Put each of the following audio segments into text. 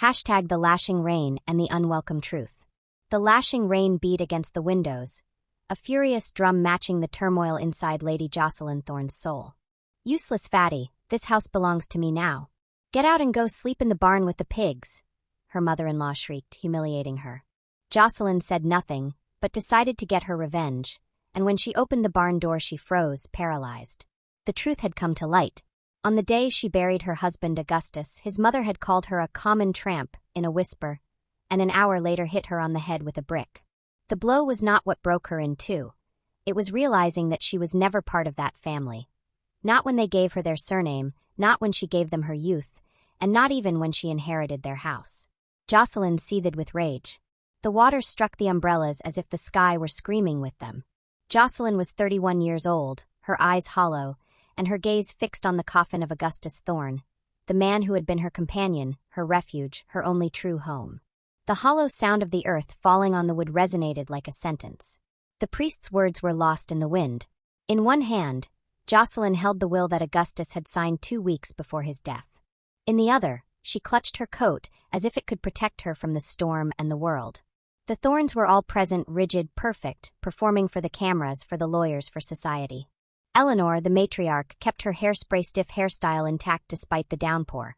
Hashtag the lashing rain and the unwelcome truth. The lashing rain beat against the windows, a furious drum matching the turmoil inside Lady Jocelyn Thorne's soul. Useless fatty, this house belongs to me now. Get out and go sleep in the barn with the pigs, her mother-in-law shrieked, humiliating her. Jocelyn said nothing, but decided to get her revenge, and when she opened the barn door she froze, paralyzed. The truth had come to light. On the day she buried her husband Augustus, his mother had called her a common tramp, in a whisper, and an hour later hit her on the head with a brick. The blow was not what broke her in two. It was realizing that she was never part of that family. Not when they gave her their surname, not when she gave them her youth, and not even when she inherited their house. Jocelyn seethed with rage. The water struck the umbrellas as if the sky were screaming with them. Jocelyn was 31 years old, her eyes hollow, and her gaze fixed on the coffin of Augustus Thorne, the man who had been her companion, her refuge, her only true home. The hollow sound of the earth falling on the wood resonated like a sentence. The priest's words were lost in the wind. In one hand, Jocelyn held the will that Augustus had signed 2 weeks before his death. In the other, she clutched her coat as if it could protect her from the storm and the world. The Thornes were all present, rigid, perfect, performing for the cameras, for the lawyers, for society. Eleanor, the matriarch, kept her hairspray-stiff hairstyle intact despite the downpour,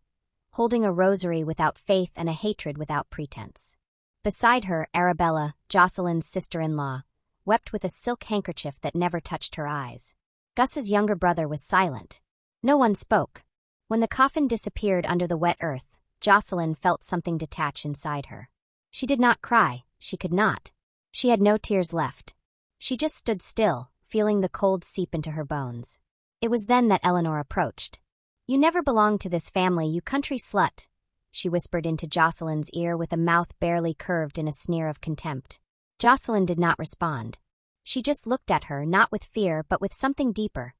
holding a rosary without faith and a hatred without pretense. Beside her, Arabella, Jocelyn's sister-in-law, wept with a silk handkerchief that never touched her eyes. Gus's younger brother was silent. No one spoke. When the coffin disappeared under the wet earth, Jocelyn felt something detach inside her. She did not cry. She could not. She had no tears left. She just stood still, feeling the cold seep into her bones. It was then that Eleanor approached. "You never belonged to this family, you country slut," she whispered into Jocelyn's ear with a mouth barely curved in a sneer of contempt. Jocelyn did not respond. She just looked at her, not with fear but with something deeper,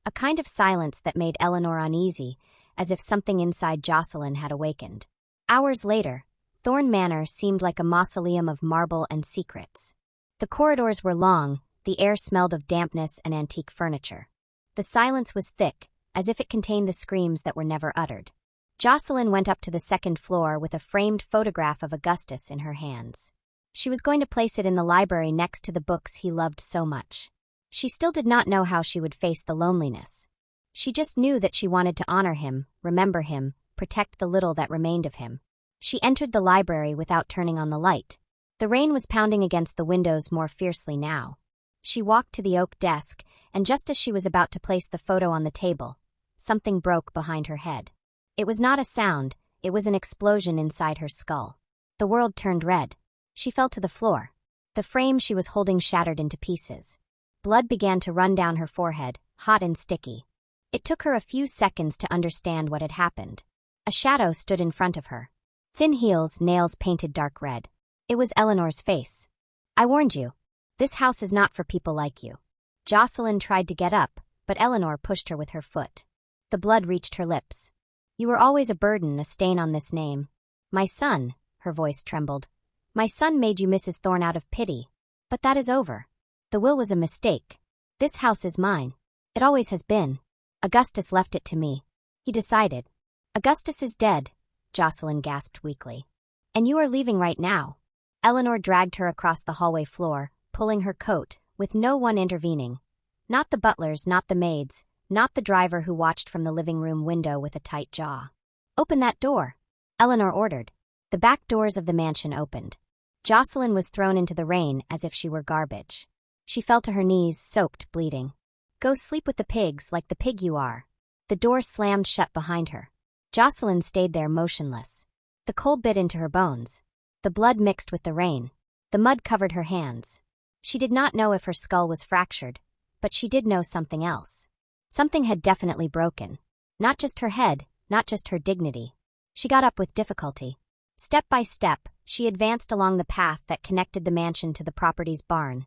a kind of silence that made Eleanor uneasy, as if something inside Jocelyn had awakened. Hours later, Thorne Manor seemed like a mausoleum of marble and secrets. The corridors were long, the air smelled of dampness and antique furniture. The silence was thick, as if it contained the screams that were never uttered. Jocelyn went up to the second floor with a framed photograph of Augustus in her hands. She was going to place it in the library next to the books he loved so much. She still did not know how she would face the loneliness. She just knew that she wanted to honor him, remember him, protect the little that remained of him. She entered the library without turning on the light. The rain was pounding against the windows more fiercely now. She walked to the oak desk, and just as she was about to place the photo on the table, something broke behind her head. It was not a sound, it was an explosion inside her skull. The world turned red. She fell to the floor. The frame she was holding shattered into pieces. Blood began to run down her forehead, hot and sticky. It took her a few seconds to understand what had happened. A shadow stood in front of her. Thin heels, nails painted dark red. It was Eleanor's face. "I warned you. This house is not for people like you." Jocelyn tried to get up, but Eleanor pushed her with her foot. The blood reached her lips. "You were always a burden, a stain on this name. My son," her voice trembled. "My son made you Mrs. Thorne out of pity. But that is over. The will was a mistake. This house is mine. It always has been. Augustus left it to me. He decided." "Augustus is dead," Jocelyn gasped weakly. "And you are leaving right now." Eleanor dragged her across the hallway floor, pulling her coat, with no one intervening. Not the butlers, not the maids, not the driver who watched from the living room window with a tight jaw. "Open that door," Eleanor ordered. The back doors of the mansion opened. Jocelyn was thrown into the rain as if she were garbage. She fell to her knees, soaked, bleeding. "Go sleep with the pigs, like the pig you are." The door slammed shut behind her. Jocelyn stayed there motionless. The cold bit into her bones. The blood mixed with the rain. The mud covered her hands. She did not know if her skull was fractured, but she did know something else. Something had definitely broken. Not just her head, not just her dignity. She got up with difficulty. Step by step, she advanced along the path that connected the mansion to the property's barn.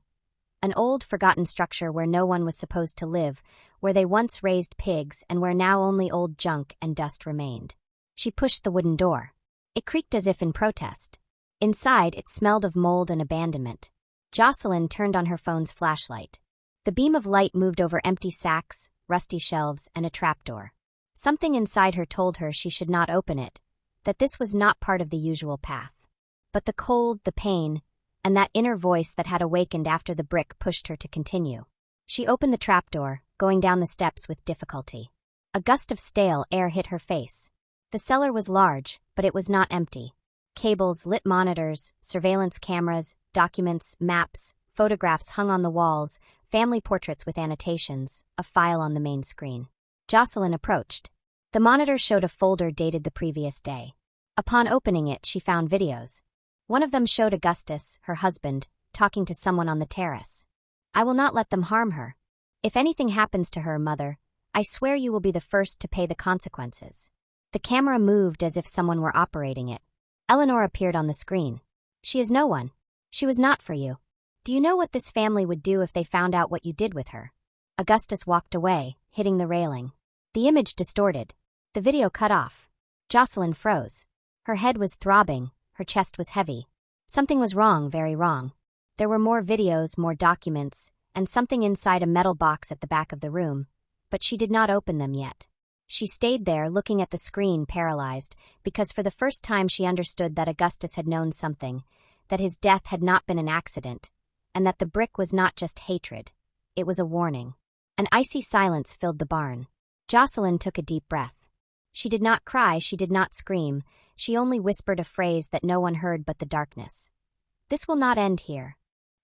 An old, forgotten structure where no one was supposed to live, where they once raised pigs and where now only old junk and dust remained. She pushed the wooden door. It creaked as if in protest. Inside, it smelled of mold and abandonment. Jocelyn turned on her phone's flashlight. The beam of light moved over empty sacks, rusty shelves, and a trapdoor. Something inside her told her she should not open it, that this was not part of the usual path. But the cold, the pain, and that inner voice that had awakened after the brick pushed her to continue. She opened the trapdoor, going down the steps with difficulty. A gust of stale air hit her face. The cellar was large, but it was not empty. Cables, lit monitors, surveillance cameras, documents, maps, photographs hung on the walls, family portraits with annotations, a file on the main screen. Jocelyn approached. The monitor showed a folder dated the previous day. Upon opening it, she found videos. One of them showed Augustus, her husband, talking to someone on the terrace. "I will not let them harm her. If anything happens to her, Mother, I swear you will be the first to pay the consequences." The camera moved as if someone were operating it. Eleanor appeared on the screen. "She is no one. She was not for you. Do you know what this family would do if they found out what you did with her?" Augustus walked away, hitting the railing. The image distorted. The video cut off. Jocelyn froze. Her head was throbbing, her chest was heavy. Something was wrong, very wrong. There were more videos, more documents, and something inside a metal box at the back of the room, but she did not open them yet. She stayed there, looking at the screen, paralyzed, because for the first time she understood that Augustus had known something, that his death had not been an accident, and that the brick was not just hatred. It was a warning. An icy silence filled the barn. Jocelyn took a deep breath. She did not cry, she did not scream, she only whispered a phrase that no one heard but the darkness. "This will not end here."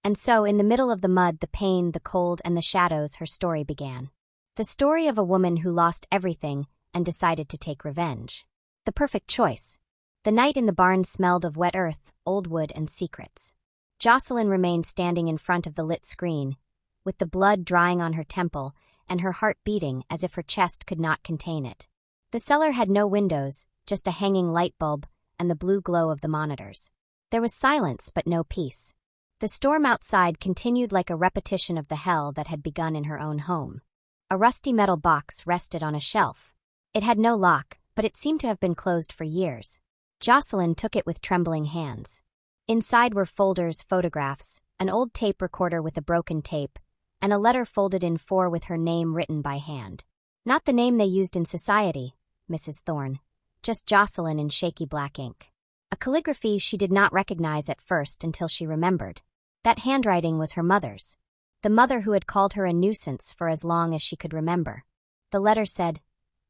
And so, in the middle of the mud, the pain, the cold, and the shadows, her story began. The story of a woman who lost everything and decided to take revenge. The perfect choice. The night in the barn smelled of wet earth, old wood, and secrets. Jocelyn remained standing in front of the lit screen, with the blood drying on her temple and her heart beating as if her chest could not contain it. The cellar had no windows, just a hanging light bulb and the blue glow of the monitors. There was silence but no peace. The storm outside continued like a repetition of the hell that had begun in her own home. A rusty metal box rested on a shelf. It had no lock, but it seemed to have been closed for years. Jocelyn took it with trembling hands. Inside were folders, photographs, an old tape recorder with a broken tape, and a letter folded in 4 with her name written by hand. Not the name they used in society, Mrs. Thorne, just Jocelyn in shaky black ink. A calligraphy she did not recognize at first until she remembered. That handwriting was her mother's. The mother who had called her a nuisance for as long as she could remember. The letter said,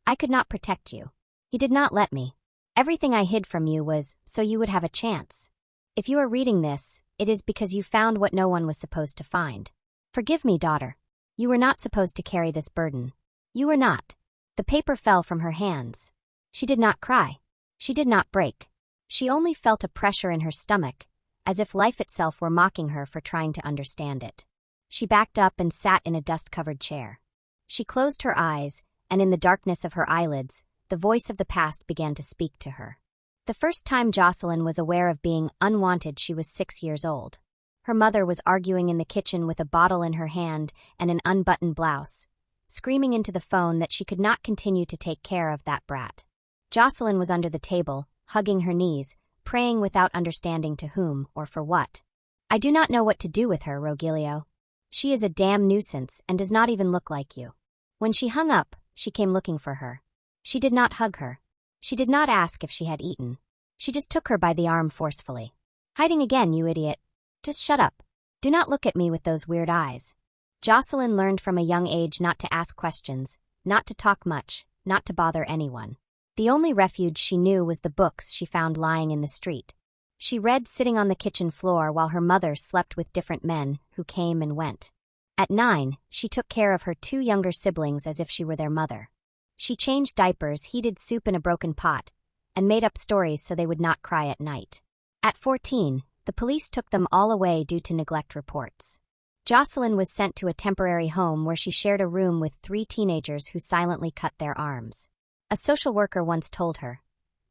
"I could not protect you. You did not let me. Everything I hid from you was so you would have a chance. If you are reading this, it is because you found what no one was supposed to find. Forgive me, daughter. You were not supposed to carry this burden. You were not." The paper fell from her hands. She did not cry. She did not break. She only felt a pressure in her stomach, as if life itself were mocking her for trying to understand it. She backed up and sat in a dust-covered chair. She closed her eyes, and in the darkness of her eyelids, the voice of the past began to speak to her. The first time Jocelyn was aware of being unwanted, she was 6 years old. Her mother was arguing in the kitchen with a bottle in her hand and an unbuttoned blouse, screaming into the phone that she could not continue to take care of that brat. Jocelyn was under the table, hugging her knees, praying without understanding to whom or for what. "I do not know what to do with her, Rogelio. She is a damn nuisance and does not even look like you." When she hung up, she came looking for her. She did not hug her. She did not ask if she had eaten. She just took her by the arm forcefully. "Hiding again, you idiot. Just shut up. Do not look at me with those weird eyes." Jocelyn learned from a young age not to ask questions, not to talk much, not to bother anyone. The only refuge she knew was the books she found lying in the street. She read sitting on the kitchen floor while her mother slept with different men who came and went. At 9, she took care of her 2 younger siblings as if she were their mother. She changed diapers, heated soup in a broken pot, and made up stories so they would not cry at night. At 14, the police took them all away due to neglect reports. Jocelyn was sent to a temporary home where she shared a room with 3 teenagers who silently cut their arms. A social worker once told her,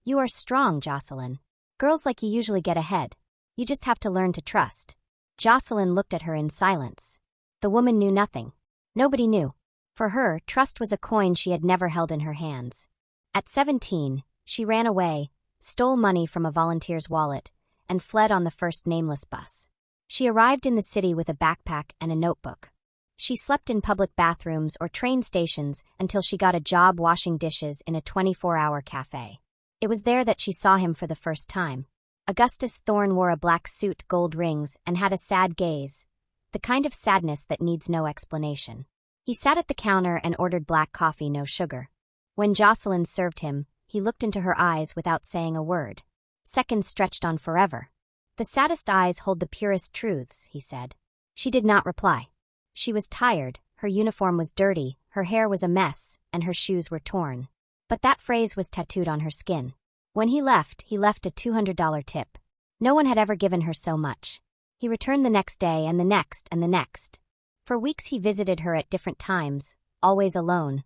"You are strong, Jocelyn. Girls like you usually get ahead. You just have to learn to trust." Jocelyn looked at her in silence. The woman knew nothing. Nobody knew. For her, trust was a coin she had never held in her hands. At 17, she ran away, stole money from a volunteer's wallet, and fled on the first nameless bus. She arrived in the city with a backpack and a notebook. She slept in public bathrooms or train stations until she got a job washing dishes in a 24-hour cafe. It was there that she saw him for the first time. Augustus Thorne wore a black suit, gold rings, and had a sad gaze, the kind of sadness that needs no explanation. He sat at the counter and ordered black coffee, no sugar. When Jocelyn served him, he looked into her eyes without saying a word. Seconds stretched on forever. "The saddest eyes hold the purest truths," he said. She did not reply. She was tired, her uniform was dirty, her hair was a mess, and her shoes were torn. But that phrase was tattooed on her skin. When he left a $200 tip. No one had ever given her so much. He returned the next day and the next and the next. For weeks he visited her at different times, always alone,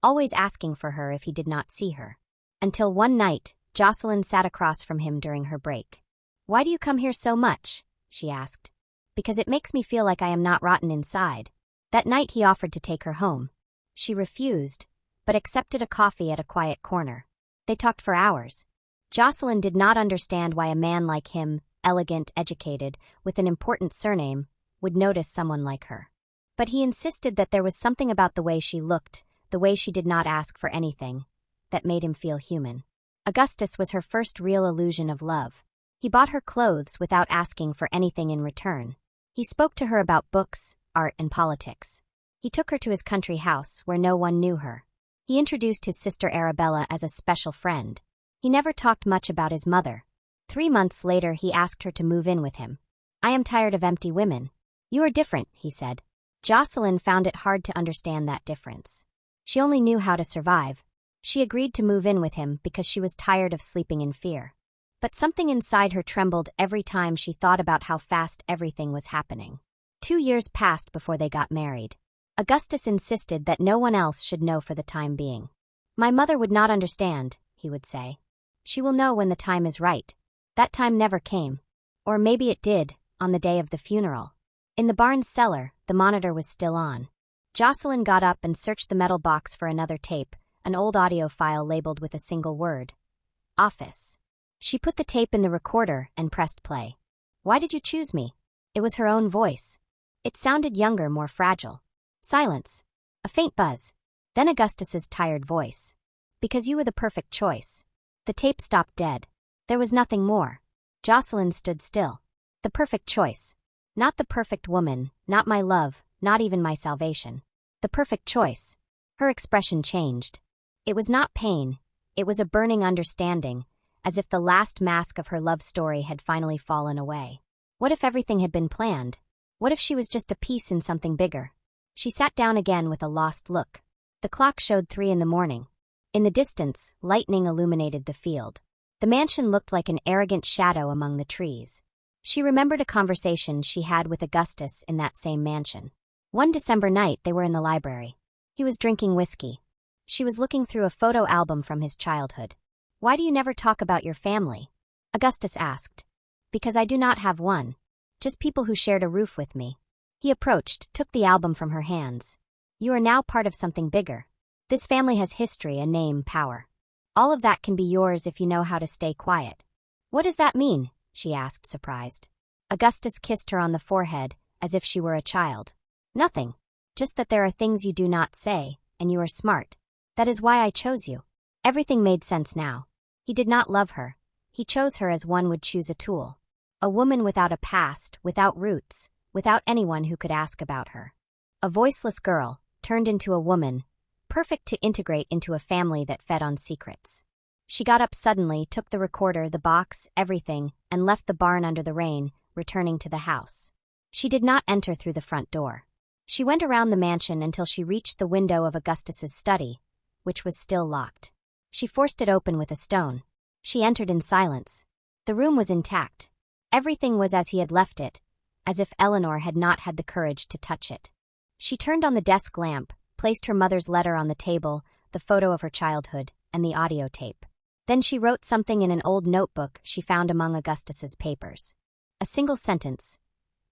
always asking for her if he did not see her. Until one night, Jocelyn sat across from him during her break. "Why do you come here so much?" she asked. "Because it makes me feel like I am not rotten inside." That night he offered to take her home. She refused, but accepted a coffee at a quiet corner. They talked for hours. Jocelyn did not understand why a man like him, elegant, educated, with an important surname, would notice someone like her. But he insisted that there was something about the way she looked, the way she did not ask for anything, that made him feel human. Augustus was her first real illusion of love. He bought her clothes without asking for anything in return. He spoke to her about books, art, and politics. He took her to his country house where no one knew her. He introduced his sister Arabella as a special friend. He never talked much about his mother. 3 months later he asked her to move in with him. "I am tired of empty women." "You are different," he said. Jocelyn found it hard to understand that difference. She only knew how to survive. She agreed to move in with him because she was tired of sleeping in fear. But something inside her trembled every time she thought about how fast everything was happening. 2 years passed before they got married. Augustus insisted that no one else should know for the time being. "My mother would not understand," he would say. "She will know when the time is right." That time never came. Or maybe it did, on the day of the funeral. In the barn's cellar, the monitor was still on. Jocelyn got up and searched the metal box for another tape, an old audio file labeled with a single word. "Office." She put the tape in the recorder and pressed play. "Why did you choose me?" It was her own voice. It sounded younger, more fragile. Silence. A faint buzz. Then Augustus's tired voice. "Because you were the perfect choice." The tape stopped dead. There was nothing more. Jocelyn stood still. The perfect choice. Not the perfect woman, not my love, not even my salvation. The perfect choice. Her expression changed. It was not pain. It was a burning understanding, as if the last mask of her love story had finally fallen away. What if everything had been planned? What if she was just a piece in something bigger? She sat down again with a lost look. The clock showed 3 in the morning. In the distance, lightning illuminated the field. The mansion looked like an arrogant shadow among the trees. She remembered a conversation she had with Augustus in that same mansion. One December night they were in the library. He was drinking whiskey. She was looking through a photo album from his childhood. "Why do you never talk about your family?" Augustus asked. "Because I do not have one. Just people who shared a roof with me." He approached, took the album from her hands. "You are now part of something bigger. This family has history, a name, power. All of that can be yours if you know how to stay quiet." "What does that mean?" she asked, surprised. Augustus kissed her on the forehead, as if she were a child. "Nothing. Just that there are things you do not say, and you are smart. That is why I chose you." Everything made sense now. He did not love her. He chose her as one would choose a tool. A woman without a past, without roots, without anyone who could ask about her. A voiceless girl, turned into a woman, perfect to integrate into a family that fed on secrets. She got up suddenly, took the recorder, the box, everything, and left the barn under the rain, returning to the house. She did not enter through the front door. She went around the mansion until she reached the window of Augustus's study, which was still locked. She forced it open with a stone. She entered in silence. The room was intact. Everything was as he had left it, as if Eleanor had not had the courage to touch it. She turned on the desk lamp, placed her mother's letter on the table, the photo of her childhood, and the audio tape. Then she wrote something in an old notebook she found among Augustus's papers. A single sentence.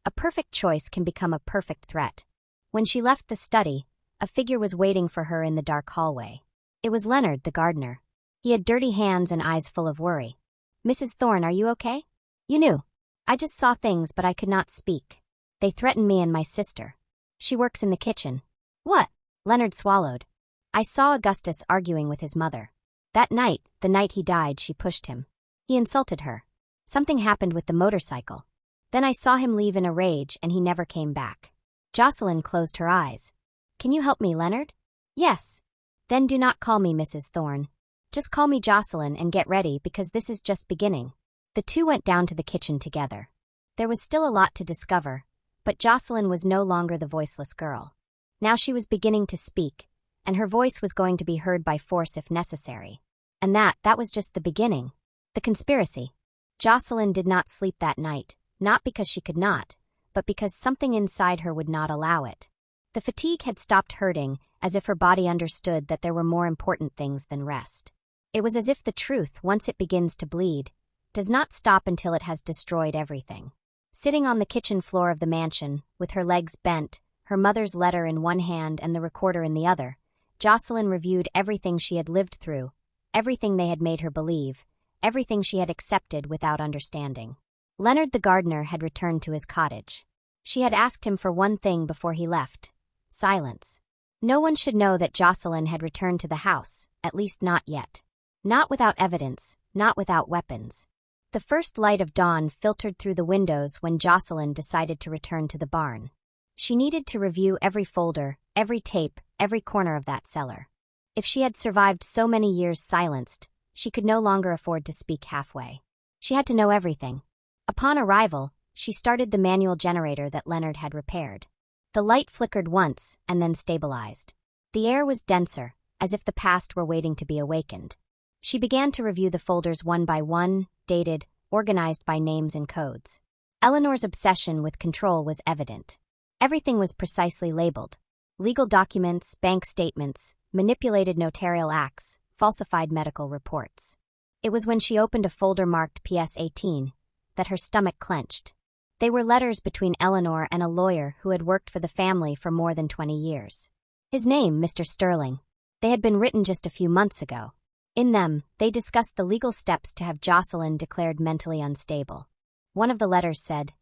"A perfect choice can become a perfect threat." When she left the study, a figure was waiting for her in the dark hallway. It was Leonard, the gardener. He had dirty hands and eyes full of worry. "Mrs. Thorne, are you okay?" "You knew. I just saw things, but I could not speak. They threatened me and my sister. She works in the kitchen." "What?" Leonard swallowed. "I saw Augustus arguing with his mother. That night, the night he died, she pushed him. He insulted her. Something happened with the motorcycle. Then I saw him leave in a rage and he never came back. Jocelyn closed her eyes. Can you help me, Leonard? Yes. Then do not call me Mrs. Thorne. Just call me Jocelyn and get ready because this is just beginning. The two went down to the kitchen together. There was still a lot to discover, but Jocelyn was no longer the voiceless girl. Now she was beginning to speak, and her voice was going to be heard by force if necessary. And that was just the beginning. The conspiracy. Jocelyn did not sleep that night, not because she could not, but because something inside her would not allow it. The fatigue had stopped hurting, as if her body understood that there were more important things than rest. It was as if the truth, once it begins to bleed, does not stop until it has destroyed everything. Sitting on the kitchen floor of the mansion, with her legs bent, her mother's letter in one hand and the recorder in the other, Jocelyn reviewed everything she had lived through, everything they had made her believe, everything she had accepted without understanding. Leonard the gardener had returned to his cottage. She had asked him for one thing before he left: silence. No one should know that Jocelyn had returned to the house, at least not yet. Not without evidence, not without weapons. The first light of dawn filtered through the windows when Jocelyn decided to return to the barn. She needed to review every folder, every tape, every corner of that cellar. If she had survived so many years silenced, she could no longer afford to speak halfway. She had to know everything. Upon arrival, she started the manual generator that Leonard had repaired. The light flickered once and then stabilized. The air was denser, as if the past were waiting to be awakened. She began to review the folders one by one, dated, organized by names and codes. Eleanor's obsession with control was evident. Everything was precisely labeled. Legal documents, bank statements, manipulated notarial acts, falsified medical reports. It was when she opened a folder marked PS 18 that her stomach clenched. They were letters between Eleanor and a lawyer who had worked for the family for more than 20 years. His name, Mr. Sterling. They had been written just a few months ago. In them, they discussed the legal steps to have Jocelyn declared mentally unstable. One of the letters said,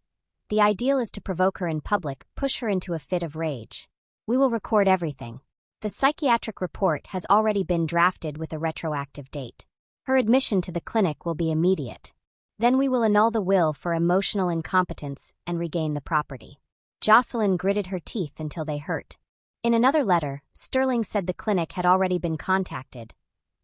"The ideal is to provoke her in public, push her into a fit of rage. We will record everything. The psychiatric report has already been drafted with a retroactive date. Her admission to the clinic will be immediate. Then we will annul the will for emotional incompetence and regain the property." Jocelyn gritted her teeth until they hurt. In another letter, Sterling said the clinic had already been contacted,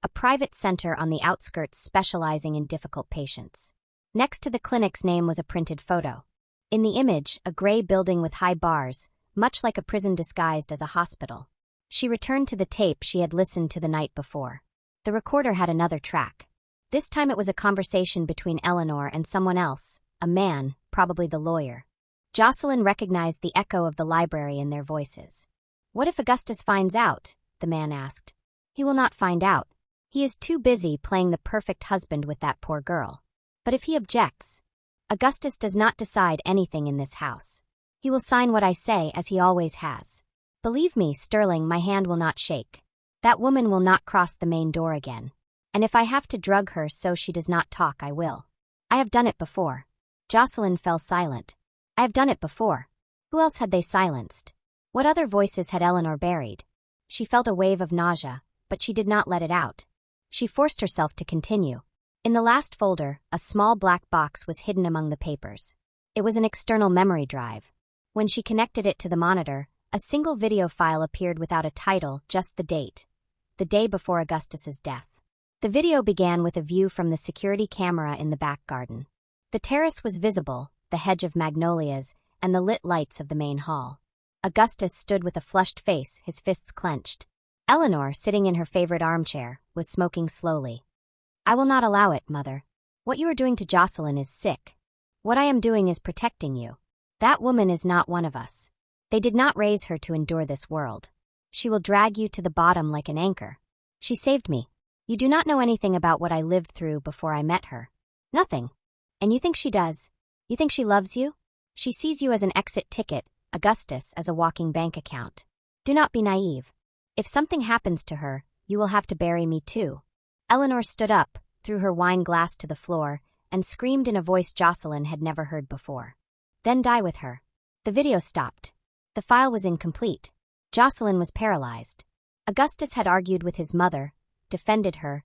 a private center on the outskirts specializing in difficult patients. Next to the clinic's name was a printed photo. In the image, a gray building with high bars, much like a prison disguised as a hospital. She returned to the tape she had listened to the night before. The recorder had another track. This time it was a conversation between Eleanor and someone else, a man, probably the lawyer. Jocelyn recognized the echo of the library in their voices. "What if Augustus finds out?" the man asked. "He will not find out. He is too busy playing the perfect husband with that poor girl. But if he objects? Augustus does not decide anything in this house. He will sign what I say, as he always has. Believe me, Sterling, my hand will not shake. That woman will not cross the main door again. And if I have to drug her so she does not talk, I will. I have done it before." Jocelyn fell silent. I have done it before. Who else had they silenced? What other voices had Eleanor buried? She felt a wave of nausea, but she did not let it out. She forced herself to continue. In the last folder, a small black box was hidden among the papers. It was an external memory drive. When she connected it to the monitor, a single video file appeared without a title, just the date. The day before Augustus's death. The video began with a view from the security camera in the back garden. The terrace was visible, the hedge of magnolias, and the lit lights of the main hall. Augustus stood with a flushed face, his fists clenched. Eleanor, sitting in her favorite armchair, was smoking slowly. "I will not allow it, Mother. What you are doing to Jocelyn is sick. What I am doing is protecting you. That woman is not one of us. They did not raise her to endure this world. She will drag you to the bottom like an anchor. She saved me. You do not know anything about what I lived through before I met her. Nothing. And you think she does? You think she loves you? She sees you as an exit ticket, Augustus as a walking bank account. Do not be naive. If something happens to her, you will have to bury me too." Eleanor stood up, threw her wine glass to the floor, and screamed in a voice Jocelyn had never heard before. "Then die with her." The video stopped. The file was incomplete. Jocelyn was paralyzed. Augustus had argued with his mother, defended her,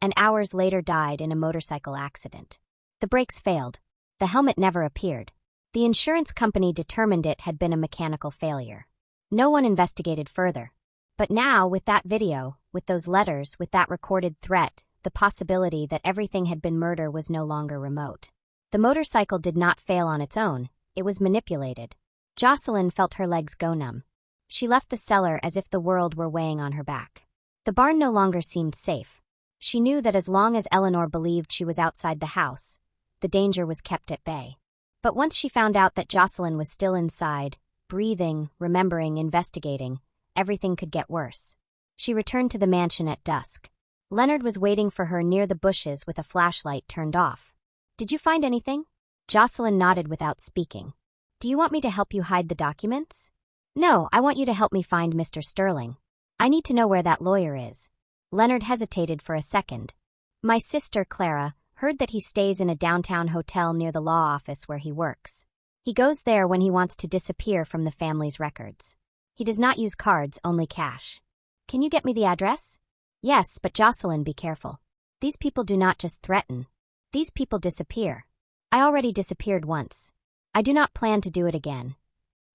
and hours later died in a motorcycle accident. The brakes failed. The helmet never appeared. The insurance company determined it had been a mechanical failure. No one investigated further. But now, with that video, with those letters, with that recorded threat, the possibility that everything had been murder was no longer remote. The motorcycle did not fail on its own. It was manipulated. Jocelyn felt her legs go numb. She left the cellar as if the world were weighing on her back. The barn no longer seemed safe. She knew that as long as Eleanor believed she was outside the house, the danger was kept at bay. But once she found out that Jocelyn was still inside, breathing, remembering, investigating, everything could get worse. She returned to the mansion at dusk. Leonard was waiting for her near the bushes with a flashlight turned off. "Did you find anything?" Jocelyn nodded without speaking. "Do you want me to help you hide the documents?" "No, I want you to help me find Mr. Sterling. I need to know where that lawyer is." Leonard hesitated for a second. "My sister, Clara, heard that he stays in a downtown hotel near the law office where he works. He goes there when he wants to disappear from the family's records. He does not use cards, only cash. Can you get me the address?" "Yes, but Jocelyn, be careful. These people do not just threaten. These people disappear. I already disappeared once. I do not plan to do it again."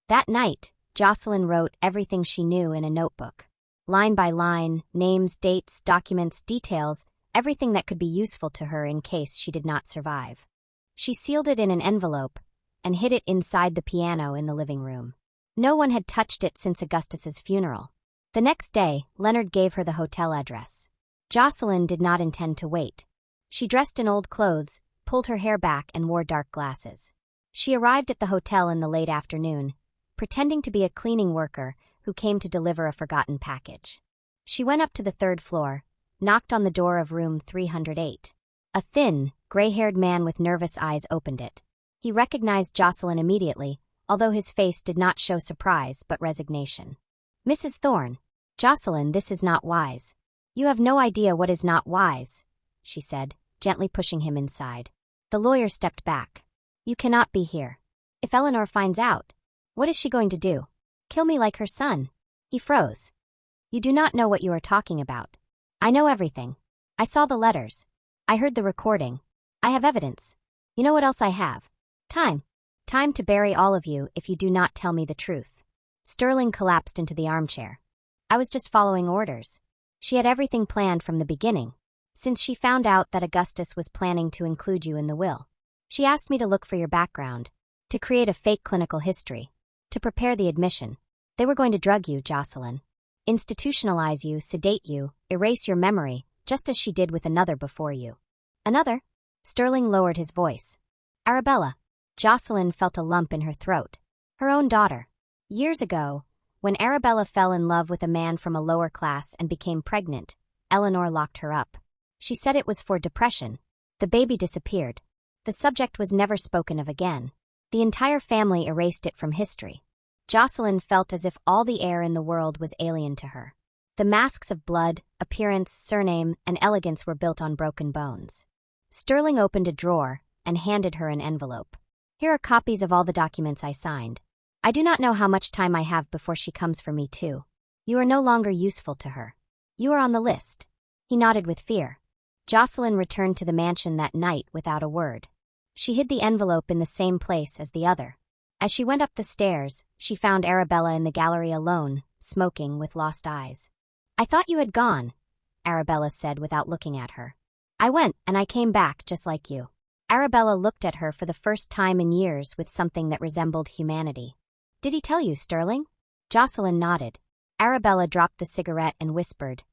That night, Jocelyn wrote everything she knew in a notebook. Line by line, names, dates, documents, details, everything that could be useful to her in case she did not survive. She sealed it in an envelope and hid it inside the piano in the living room. No one had touched it since Augustus's funeral. The next day, Leonard gave her the hotel address. Jocelyn did not intend to wait. She dressed in old clothes, pulled her hair back, and wore dark glasses. She arrived at the hotel in the late afternoon, pretending to be a cleaning worker who came to deliver a forgotten package. She went up to the third floor, knocked on the door of room 308. A thin, gray-haired man with nervous eyes opened it. He recognized Jocelyn immediately, although his face did not show surprise but resignation. "Mrs. Thorne." "Jocelyn, this is not wise." "You have no idea what is not wise," she said, gently pushing him inside. The lawyer stepped back. "You cannot be here. If Eleanor finds out, what is she going to do? Kill me like her son?" He froze. "You do not know what you are talking about. I know everything. I saw the letters. I heard the recording. I have evidence. You know what else I have? Time. Time to bury all of you if you do not tell me the truth." Sterling collapsed into the armchair. "I was just following orders." She had everything planned from the beginning, since she found out that Augustus was planning to include you in the will. "She asked me to look for your background, to create a fake clinical history, to prepare the admission. They were going to drug you, Jocelyn. Institutionalize you, sedate you, erase your memory, just as she did with another before you." "Another?" Sterling lowered his voice. "Arabella." Jocelyn felt a lump in her throat. Her own daughter. Years ago, when Arabella fell in love with a man from a lower class and became pregnant, Eleanor locked her up. She said it was for depression. The baby disappeared. The subject was never spoken of again. The entire family erased it from history. Jocelyn felt as if all the air in the world was alien to her. The masks of blood, appearance, surname, and elegance were built on broken bones. Sterling opened a drawer and handed her an envelope. "Here are copies of all the documents I signed. I do not know how much time I have before she comes for me too. You are no longer useful to her. You are on the list." He nodded with fear. Jocelyn returned to the mansion that night without a word. She hid the envelope in the same place as the other. As she went up the stairs, she found Arabella in the gallery alone, smoking with lost eyes. "I thought you had gone," Arabella said without looking at her. "I went, and I came back just like you." Arabella looked at her for the first time in years with something that resembled humanity. "Did he tell you, Sterling?" Jocelyn nodded. Arabella dropped the cigarette and whispered,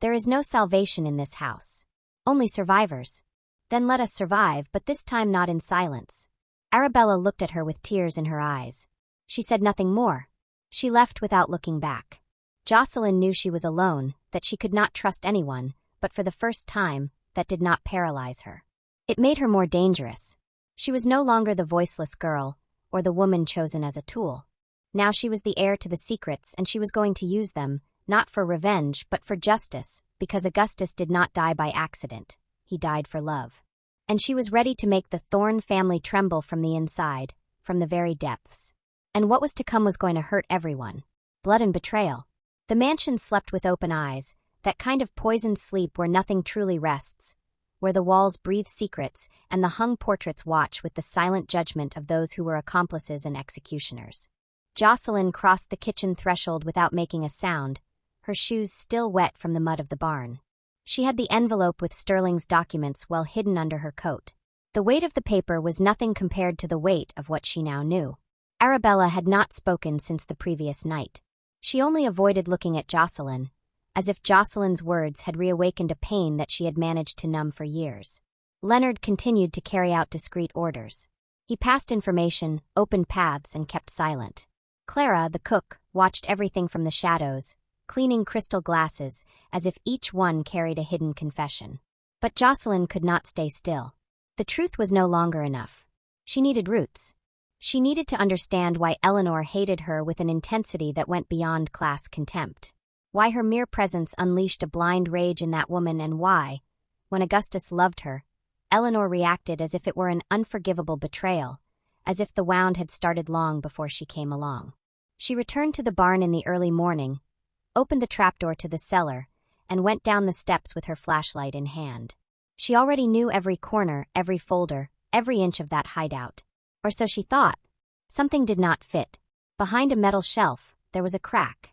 "There is no salvation in this house. Only survivors. Then let us survive, but this time not in silence." Arabella looked at her with tears in her eyes. She said nothing more. She left without looking back. Jocelyn knew she was alone, that she could not trust anyone, but for the first time, that did not paralyze her. It made her more dangerous. She was no longer the voiceless girl, or the woman chosen as a tool. Now she was the heir to the secrets, and she was going to use them, not for revenge, but for justice, because Augustus did not die by accident. He died for love. And she was ready to make the Thorne family tremble from the inside, from the very depths. And what was to come was going to hurt everyone. Blood and betrayal. The mansion slept with open eyes, That kind of poisoned sleep where nothing truly rests, where the walls breathe secrets and the hung portraits watch with the silent judgment of those who were accomplices and executioners. Jocelyn crossed the kitchen threshold without making a sound, her shoes still wet from the mud of the barn. She had the envelope with Sterling's documents well hidden under her coat. The weight of the paper was nothing compared to the weight of what she now knew. Arabella had not spoken since the previous night. She only avoided looking at Jocelyn, as if Jocelyn's words had reawakened a pain that she had managed to numb for years. Leonard continued to carry out discreet orders. He passed information, opened paths, and kept silent. Clara, the cook, watched everything from the shadows, cleaning crystal glasses as if each one carried a hidden confession. But Jocelyn could not stay still. The truth was no longer enough. She needed roots. She needed to understand why Eleanor hated her with an intensity that went beyond class contempt. Why her mere presence unleashed a blind rage in that woman, and why, when Augustus loved her, Eleanor reacted as if it were an unforgivable betrayal, as if the wound had started long before she came along. She returned to the barn in the early morning, opened the trapdoor to the cellar, and went down the steps with her flashlight in hand. She already knew every corner, every folder, every inch of that hideout. Or so she thought. Something did not fit. Behind a metal shelf, there was a crack.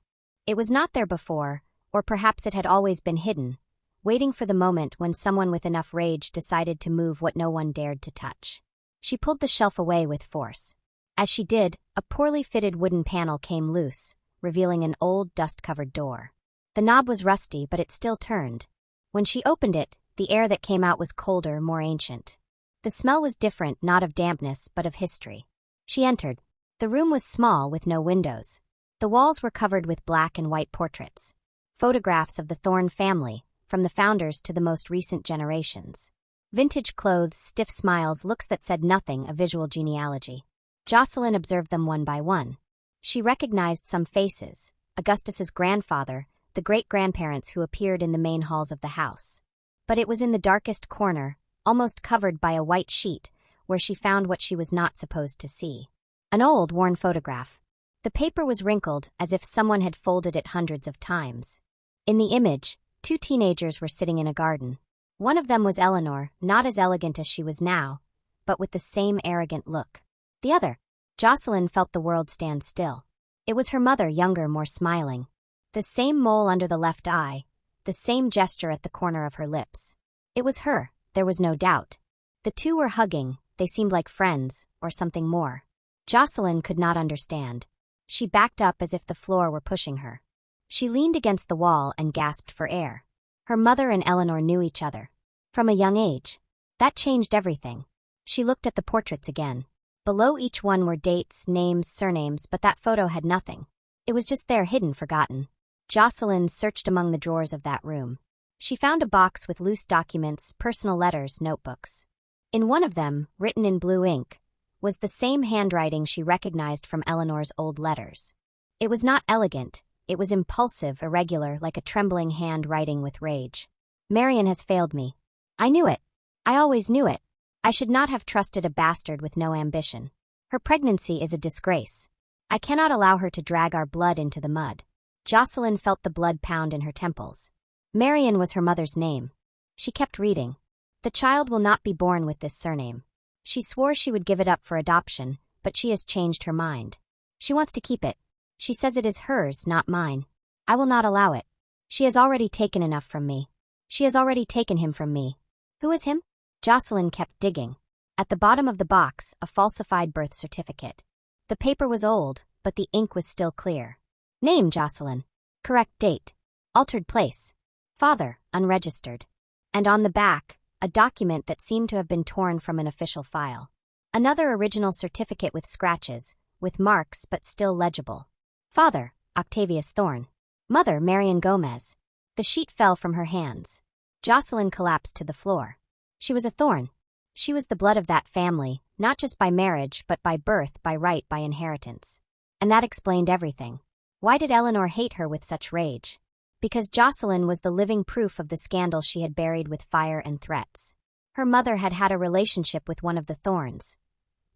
It was not there before, or perhaps it had always been hidden, waiting for the moment when someone with enough rage decided to move what no one dared to touch. She pulled the shelf away with force. As she did, a poorly fitted wooden panel came loose, revealing an old, dust-covered door. The knob was rusty, but it still turned. When she opened it, the air that came out was colder, more ancient. The smell was different, not of dampness, but of history. She entered. The room was small, with no windows. The walls were covered with black and white portraits. Photographs of the Thorne family, from the founders to the most recent generations. Vintage clothes, stiff smiles, looks that said nothing, a visual genealogy. Jocelyn observed them one by one. She recognized some faces, Augustus's grandfather, the great-grandparents who appeared in the main halls of the house. But it was in the darkest corner, almost covered by a white sheet, where she found what she was not supposed to see. An old, worn photograph. The paper was wrinkled, as if someone had folded it hundreds of times. In the image, 2 teenagers were sitting in a garden. One of them was Eleanor, not as elegant as she was now, but with the same arrogant look. The other, Jocelyn felt the world stand still. It was her mother, younger, more smiling. The same mole under the left eye, the same gesture at the corner of her lips. It was her, there was no doubt. The two were hugging, they seemed like friends, or something more. Jocelyn could not understand. She backed up as if the floor were pushing her. She leaned against the wall and gasped for air. Her mother and Eleanor knew each other. From a young age. That changed everything. She looked at the portraits again. Below each one were dates, names, surnames, but that photo had nothing. It was just there, hidden, forgotten. Jocelyn searched among the drawers of that room. She found a box with loose documents, personal letters, notebooks. In one of them, written in blue ink, was the same handwriting she recognized from Eleanor's old letters. It was not elegant, it was impulsive, irregular, like a trembling hand writing with rage. Marian has failed me. I knew it. I always knew it. I should not have trusted a bastard with no ambition. Her pregnancy is a disgrace. I cannot allow her to drag our blood into the mud. Jocelyn felt the blood pound in her temples. Marian was her mother's name. She kept reading. The child will not be born with this surname. She swore she would give it up for adoption, but she has changed her mind. She wants to keep it. She says it is hers, not mine. I will not allow it. She has already taken enough from me. She has already taken him from me. Who is him? Jocelyn kept digging. At the bottom of the box, a falsified birth certificate. The paper was old, but the ink was still clear. Name, Jocelyn. Correct date. Altered place. Father, unregistered. And on the back, a document that seemed to have been torn from an official file. Another original certificate with scratches, with marks but still legible. Father, Octavius Thorne. Mother, Marian Gomez. The sheet fell from her hands. Jocelyn collapsed to the floor. She was a Thorne. She was the blood of that family, not just by marriage but by birth, by right, by inheritance. And that explained everything. Why did Eleanor hate her with such rage? Because Jocelyn was the living proof of the scandal she had buried with fire and threats. Her mother had had a relationship with one of the Thornes.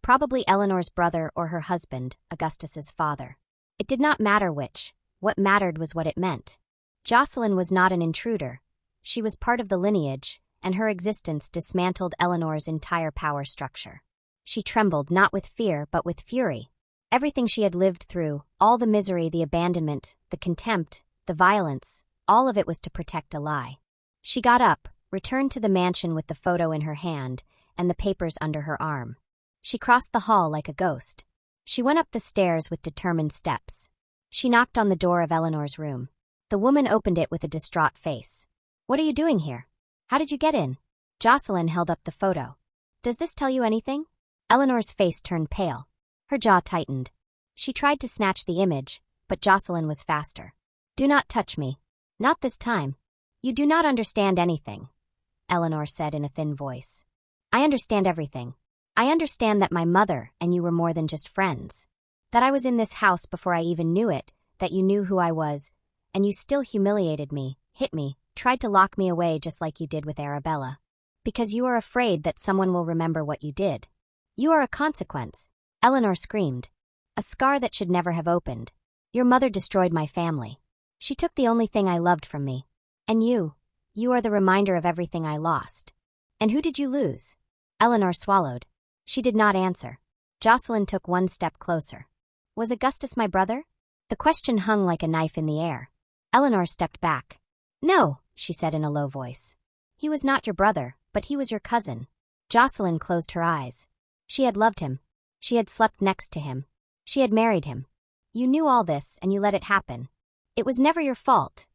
Probably Eleanor's brother or her husband, Augustus's father. It did not matter which. What mattered was what it meant. Jocelyn was not an intruder. She was part of the lineage, and her existence dismantled Eleanor's entire power structure. She trembled not with fear but with fury. Everything she had lived through, all the misery, the abandonment, the contempt, the violence, all of it was to protect a lie. She got up, returned to the mansion with the photo in her hand and the papers under her arm. She crossed the hall like a ghost. She went up the stairs with determined steps. She knocked on the door of Eleanor's room. The woman opened it with a distraught face. "What are you doing here? How did you get in?" Jocelyn held up the photo. "Does this tell you anything?" Eleanor's face turned pale. Her jaw tightened. She tried to snatch the image, but Jocelyn was faster. "Do not touch me. Not this time. You do not understand anything," Eleanor said in a thin voice. "I understand everything. I understand that my mother and you were more than just friends. That I was in this house before I even knew it, that you knew who I was, and you still humiliated me, hit me, tried to lock me away just like you did with Arabella. Because you are afraid that someone will remember what you did. You are a consequence," Eleanor screamed. "A scar that should never have opened. Your mother destroyed my family. She took the only thing I loved from me. And you are the reminder of everything I lost." "And who did you lose?" Eleanor swallowed. She did not answer. Jocelyn took one step closer. "Was Augustus my brother?" The question hung like a knife in the air. Eleanor stepped back. "No," she said in a low voice. "He was not your brother, but he was your cousin." Jocelyn closed her eyes. She had loved him. She had slept next to him. She had married him. "You knew all this and you let it happen. It was never your fault,"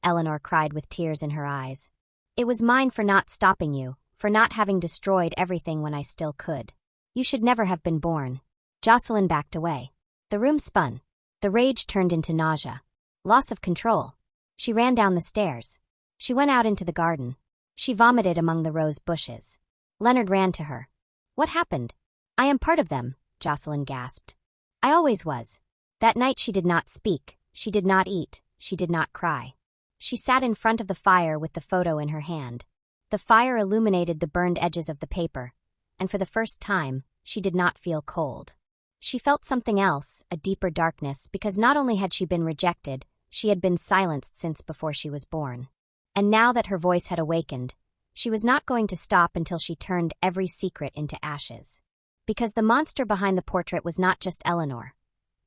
Eleanor cried with tears in her eyes. "It was mine for not stopping you, for not having destroyed everything when I still could. You should never have been born." Jocelyn backed away. The room spun. The rage turned into nausea. Loss of control. She ran down the stairs. She went out into the garden. She vomited among the rose bushes. Leonard ran to her. "What happened?" "I am part of them," Jocelyn gasped. "I always was." That night she did not speak, she did not eat, she did not cry. She sat in front of the fire with the photo in her hand. The fire illuminated the burned edges of the paper, and for the first time, she did not feel cold. She felt something else, a deeper darkness, because not only had she been rejected, she had been silenced since before she was born. And now that her voice had awakened, she was not going to stop until she turned every secret into ashes. Because the monster behind the portrait was not just Eleanor.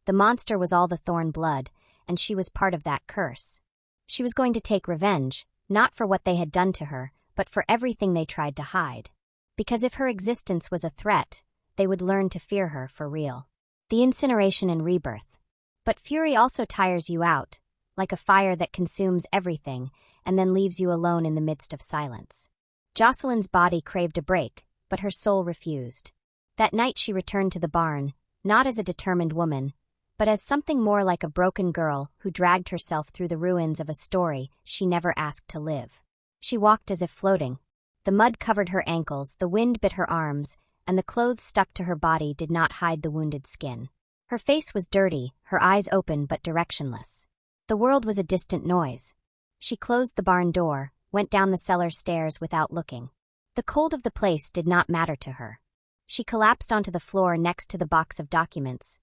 The monster was all the Thorne blood, and she was part of that curse. She was going to take revenge, not for what they had done to her, but for everything they tried to hide. Because if her existence was a threat, they would learn to fear her for real. The incineration and rebirth. But fury also tires you out, like a fire that consumes everything and then leaves you alone in the midst of silence. Jocelyn's body craved a break, but her soul refused. That night she returned to the barn, not as a determined woman, but as something more like a broken girl who dragged herself through the ruins of a story she never asked to live. She walked as if floating. The mud covered her ankles, the wind bit her arms, and the clothes stuck to her body did not hide the wounded skin. Her face was dirty, her eyes open but directionless. The world was a distant noise. She closed the barn door, went down the cellar stairs without looking. The cold of the place did not matter to her. She collapsed onto the floor next to the box of documents.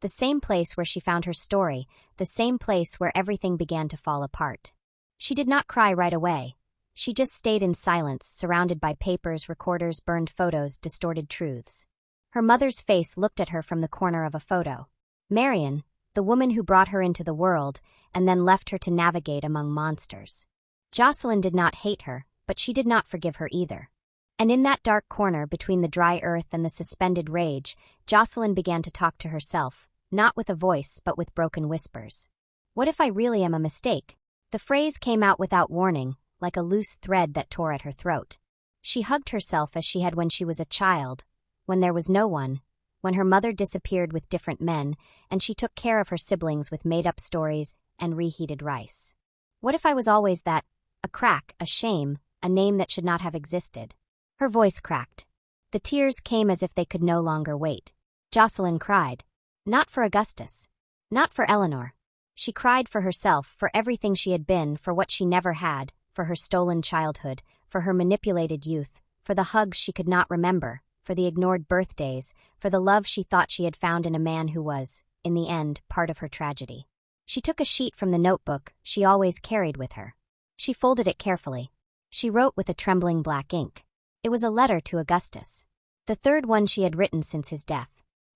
The same place where she found her story, the same place where everything began to fall apart. She did not cry right away. She just stayed in silence, surrounded by papers, recorders, burned photos, distorted truths. Her mother's face looked at her from the corner of a photo. Marion, the woman who brought her into the world and then left her to navigate among monsters. Jocelyn did not hate her, but she did not forgive her either. And in that dark corner between the dry earth and the suspended rage, Jocelyn began to talk to herself, not with a voice but with broken whispers. "What if I really am a mistake?" The phrase came out without warning, like a loose thread that tore at her throat. She hugged herself as she had when she was a child, when there was no one, when her mother disappeared with different men, and she took care of her siblings with made-up stories and reheated rice. What if I was always that, a crack, a shame, a name that should not have existed? Her voice cracked. The tears came as if they could no longer wait. Jocelyn cried. Not for Augustus. Not for Eleanor. She cried for herself, for everything she had been, for what she never had, for her stolen childhood, for her manipulated youth, for the hugs she could not remember, for the ignored birthdays, for the love she thought she had found in a man who was, in the end, part of her tragedy. She took a sheet from the notebook she always carried with her. She folded it carefully. She wrote with a trembling black ink. It was a letter to Augustus. The third one she had written since his death.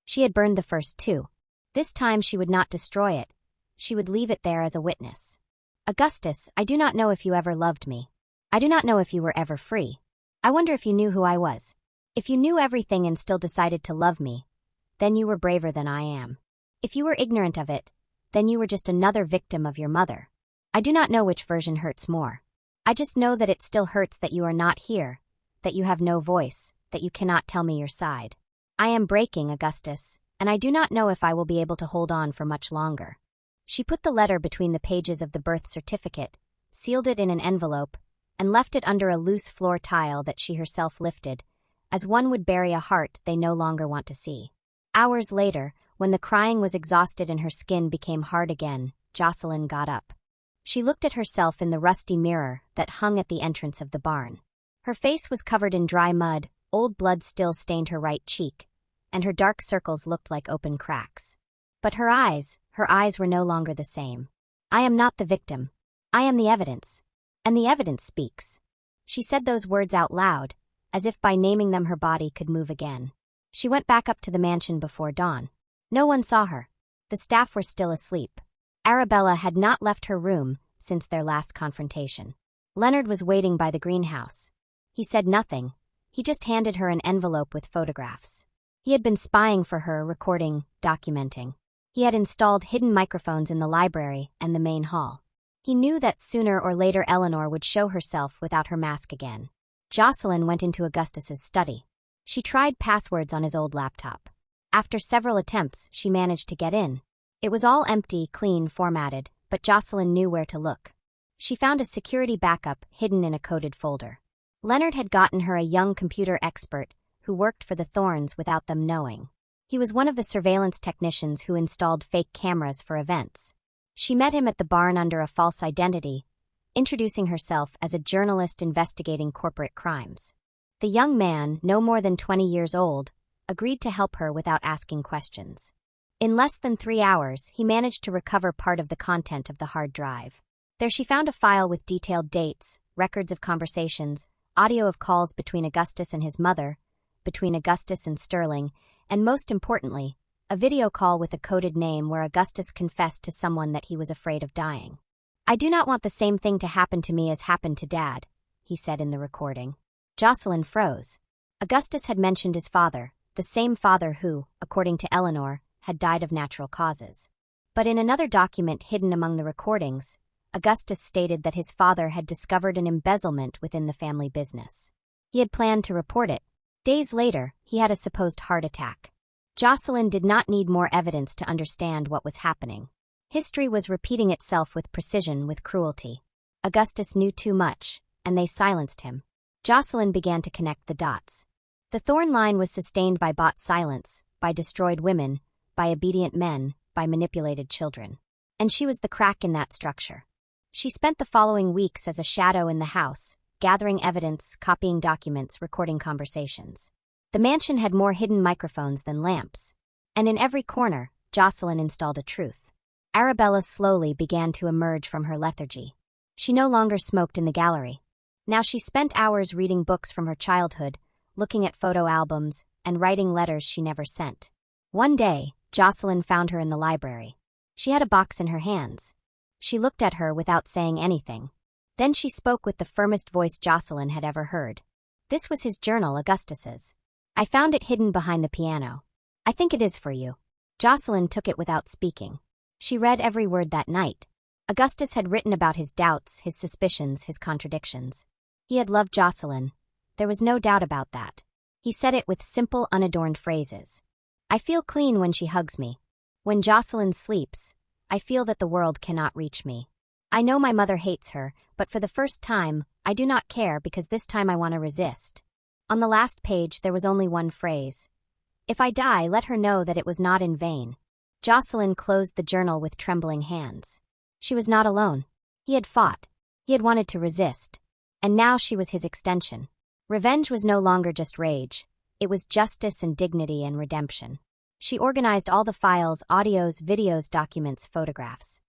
She had burned the first two. This time she would not destroy it. She would leave it there as a witness. Augustus, I do not know if you ever loved me. I do not know if you were ever free. I wonder if you knew who I was. If you knew everything and still decided to love me, then you were braver than I am. If you were ignorant of it, then you were just another victim of your mother. I do not know which version hurts more. I just know that it still hurts that you are not here, that you have no voice, that you cannot tell me your side. I am breaking, Augustus, and I do not know if I will be able to hold on for much longer. She put the letter between the pages of the birth certificate, sealed it in an envelope, and left it under a loose floor tile that she herself lifted, as one would bury a heart they no longer want to see. Hours later, when the crying was exhausted and her skin became hard again, Jocelyn got up. She looked at herself in the rusty mirror that hung at the entrance of the barn. Her face was covered in dry mud, old blood still stained her right cheek, and her dark circles looked like open cracks. But her eyes were no longer the same. I am not the victim. I am the evidence. And the evidence speaks. She said those words out loud, as if by naming them her body could move again. She went back up to the mansion before dawn. No one saw her. The staff were still asleep. Arabella had not left her room since their last confrontation. Leonard was waiting by the greenhouse. He said nothing. He just handed her an envelope with photographs. He had been spying for her, recording, documenting. He had installed hidden microphones in the library and the main hall. He knew that sooner or later Eleanor would show herself without her mask again. Jocelyn went into Augustus's study. She tried passwords on his old laptop. After several attempts, she managed to get in. It was all empty, clean, formatted, but Jocelyn knew where to look. She found a security backup hidden in a coded folder. Leonard had gotten her a young computer expert who worked for the Thornes without them knowing. He was one of the surveillance technicians who installed fake cameras for events. She met him at the barn under a false identity, introducing herself as a journalist investigating corporate crimes. The young man, no more than 20 years old, agreed to help her without asking questions. In less than 3 hours, he managed to recover part of the content of the hard drive. There she found a file with detailed dates, records of conversations, audio of calls between Augustus and his mother, between Augustus and Sterling, and most importantly, a video call with a coded name where Augustus confessed to someone that he was afraid of dying. I do not want the same thing to happen to me as happened to Dad, he said in the recording. Jocelyn froze. Augustus had mentioned his father, the same father who, according to Eleanor, had died of natural causes. But in another document hidden among the recordings, Augustus stated that his father had discovered an embezzlement within the family business. He had planned to report it. Days later, he had a supposed heart attack. Jocelyn did not need more evidence to understand what was happening. History was repeating itself with precision, with cruelty. Augustus knew too much, and they silenced him. Jocelyn began to connect the dots. The Thorne line was sustained by bought silence, by destroyed women, by obedient men, by manipulated children. And she was the crack in that structure. She spent the following weeks as a shadow in the house, gathering evidence, copying documents, recording conversations. The mansion had more hidden microphones than lamps. And in every corner, Jocelyn installed a truth. Arabella slowly began to emerge from her lethargy. She no longer smoked in the gallery. Now she spent hours reading books from her childhood, looking at photo albums, and writing letters she never sent. One day, Jocelyn found her in the library. She had a box in her hands. She looked at her without saying anything. Then she spoke with the firmest voice Jocelyn had ever heard. This was his journal, Augustus's. I found it hidden behind the piano. I think it is for you. Jocelyn took it without speaking. She read every word that night. Augustus had written about his doubts, his suspicions, his contradictions. He had loved Jocelyn. There was no doubt about that. He said it with simple, unadorned phrases. I feel clean when she hugs me. When Jocelyn sleeps, I feel that the world cannot reach me. I know my mother hates her, but for the first time, I do not care because this time I want to resist. On the last page, there was only one phrase. If I die, let her know that it was not in vain. Jocelyn closed the journal with trembling hands. She was not alone. He had fought. He had wanted to resist. And now she was his extension. Revenge was no longer just rage. It was justice and dignity and redemption. She organized all the files, audios, videos, documents, photographs.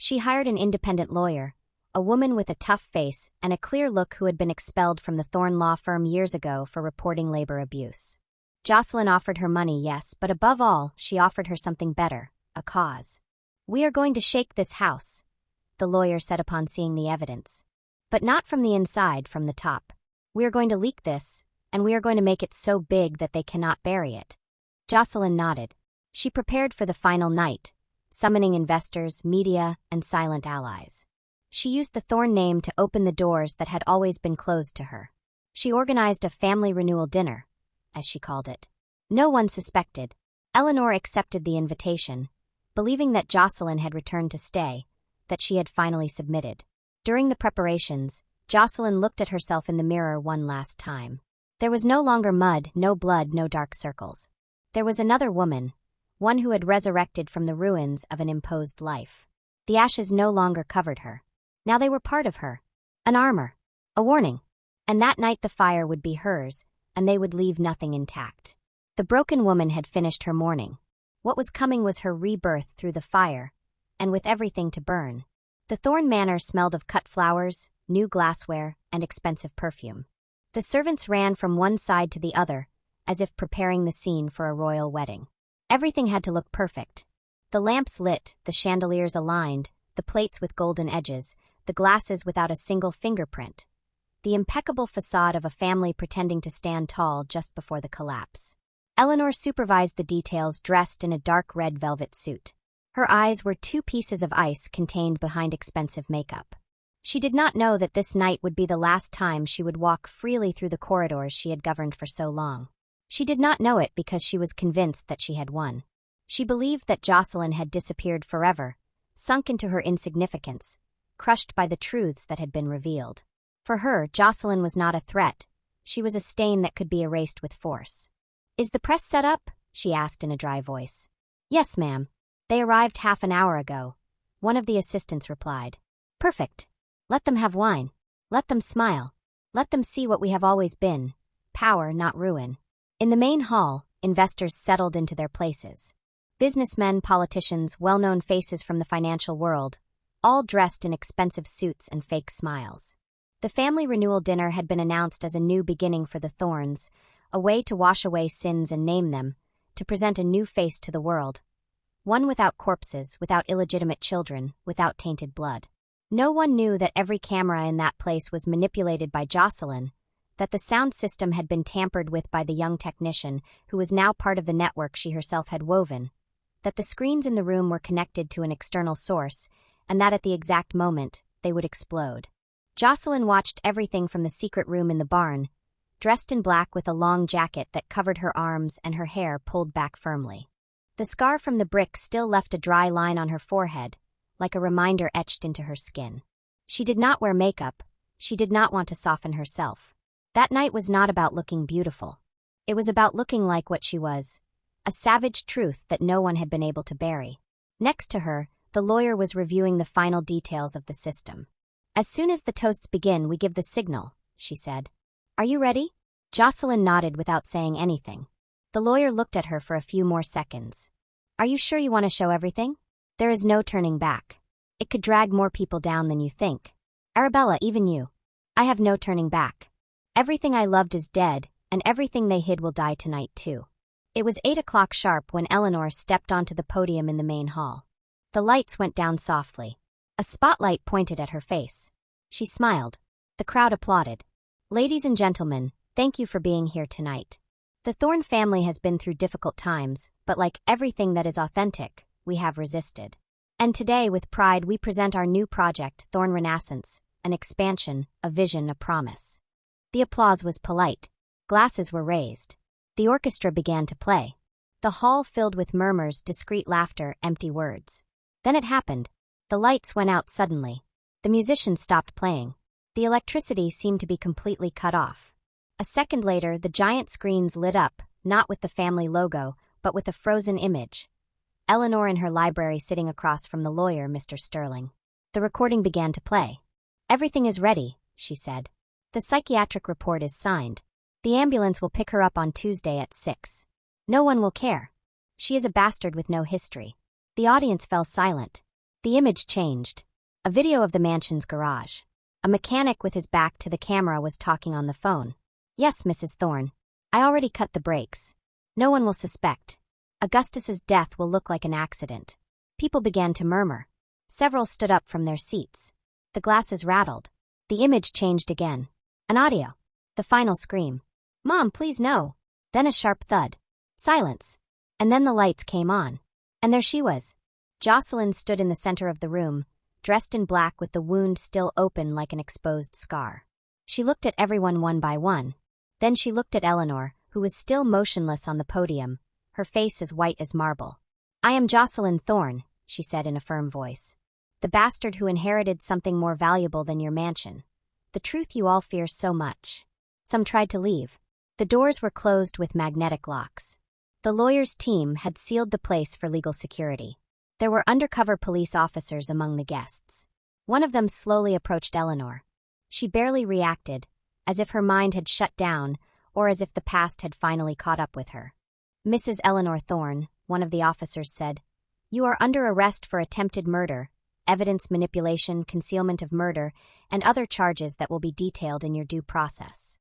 She hired an independent lawyer, a woman with a tough face and a clear look who had been expelled from the Thorne law firm years ago for reporting labor abuse. Jocelyn offered her money, yes, but above all, she offered her something better, a cause. "We are going to shake this house," the lawyer said upon seeing the evidence. "But not from the inside, from the top. We are going to leak this, and we are going to make it so big that they cannot bury it." Jocelyn nodded. She prepared for the final night, summoning investors, media, and silent allies. She used the Thorne name to open the doors that had always been closed to her. She organized a family renewal dinner, as she called it. No one suspected. Eleanor accepted the invitation, believing that Jocelyn had returned to stay, that she had finally submitted. During the preparations, Jocelyn looked at herself in the mirror one last time. There was no longer mud, no blood, no dark circles. There was another woman, one who had resurrected from the ruins of an imposed life. The ashes no longer covered her. Now they were part of her. An armor. A warning. And that night the fire would be hers, and they would leave nothing intact. The broken woman had finished her mourning. What was coming was her rebirth through the fire, and with everything to burn. The Thorne manor smelled of cut flowers, new glassware, and expensive perfume. The servants ran from one side to the other, as if preparing the scene for a royal wedding. Everything had to look perfect. The lamps lit, the chandeliers aligned, the plates with golden edges, the glasses without a single fingerprint. The impeccable facade of a family pretending to stand tall just before the collapse. Eleanor supervised the details, dressed in a dark red velvet suit. Her eyes were 2 pieces of ice contained behind expensive makeup. She did not know that this night would be the last time she would walk freely through the corridors she had governed for so long. She did not know it because she was convinced that she had won. She believed that Jocelyn had disappeared forever, sunk into her insignificance, crushed by the truths that had been revealed. For her, Jocelyn was not a threat. She was a stain that could be erased with force. "Is the press set up?" she asked in a dry voice. "Yes, ma'am. They arrived half an hour ago," one of the assistants replied. "Perfect. Let them have wine. Let them smile. Let them see what we have always been. Power, not ruin." In the main hall, investors settled into their places. Businessmen, politicians, well-known faces from the financial world, all dressed in expensive suits and fake smiles. The family renewal dinner had been announced as a new beginning for the Thornes, a way to wash away sins and name them, to present a new face to the world. One without corpses, without illegitimate children, without tainted blood. No one knew that every camera in that place was manipulated by Jocelyn, that the sound system had been tampered with by the young technician, who was now part of the network she herself had woven, that the screens in the room were connected to an external source, and that at the exact moment, they would explode. Jocelyn watched everything from the secret room in the barn, dressed in black with a long jacket that covered her arms and her hair pulled back firmly. The scar from the brick still left a dry line on her forehead, like a reminder etched into her skin. She did not wear makeup. She did not want to soften herself. That night was not about looking beautiful. It was about looking like what she was, a savage truth that no one had been able to bury. Next to her, the lawyer was reviewing the final details of the system. "As soon as the toasts begin, we give the signal," she said. "Are you ready?" Jocelyn nodded without saying anything. The lawyer looked at her for a few more seconds. "Are you sure you want to show everything? There is no turning back. It could drag more people down than you think. Arabella, even you. I have no turning back. Everything I loved is dead, and everything they hid will die tonight too." It was 8 o'clock sharp when Eleanor stepped onto the podium in the main hall. The lights went down softly. A spotlight pointed at her face. She smiled. The crowd applauded. "Ladies and gentlemen, thank you for being here tonight. The Thorne family has been through difficult times, but like everything that is authentic, we have resisted. And today, with pride, we present our new project, Thorne Renaissance, an expansion, a vision, a promise." The applause was polite. Glasses were raised. The orchestra began to play. The hall filled with murmurs, discreet laughter, empty words. Then it happened. The lights went out suddenly. The musicians stopped playing. The electricity seemed to be completely cut off. A second later, the giant screens lit up, not with the family logo, but with a frozen image. Eleanor in her library sitting across from the lawyer, Mr. Sterling. The recording began to play. "Everything is ready," she said. "The psychiatric report is signed. The ambulance will pick her up on Tuesday at 6. No one will care. She is a bastard with no history." The audience fell silent. The image changed. A video of the mansion's garage. A mechanic with his back to the camera was talking on the phone. "Yes, Mrs. Thorne. I already cut the brakes. No one will suspect. Augustus's death will look like an accident." People began to murmur. Several stood up from their seats. The glasses rattled. The image changed again. An audio. The final scream. "Mom, please no." Then a sharp thud. Silence. And then the lights came on. And there she was. Jocelyn stood in the center of the room, dressed in black with the wound still open like an exposed scar. She looked at everyone one by one. Then she looked at Eleanor, who was still motionless on the podium, her face as white as marble. "I am Jocelyn Thorne," she said in a firm voice. "The bastard who inherited something more valuable than your mansion. The truth you all fear so much." Some tried to leave. The doors were closed with magnetic locks. The lawyer's team had sealed the place for legal security. There were undercover police officers among the guests. One of them slowly approached Eleanor. She barely reacted, as if her mind had shut down or as if the past had finally caught up with her. "Mrs. Eleanor Thorne," one of the officers said, "you are under arrest for attempted murder, evidence manipulation, concealment of murder, and other charges that will be detailed in your due process."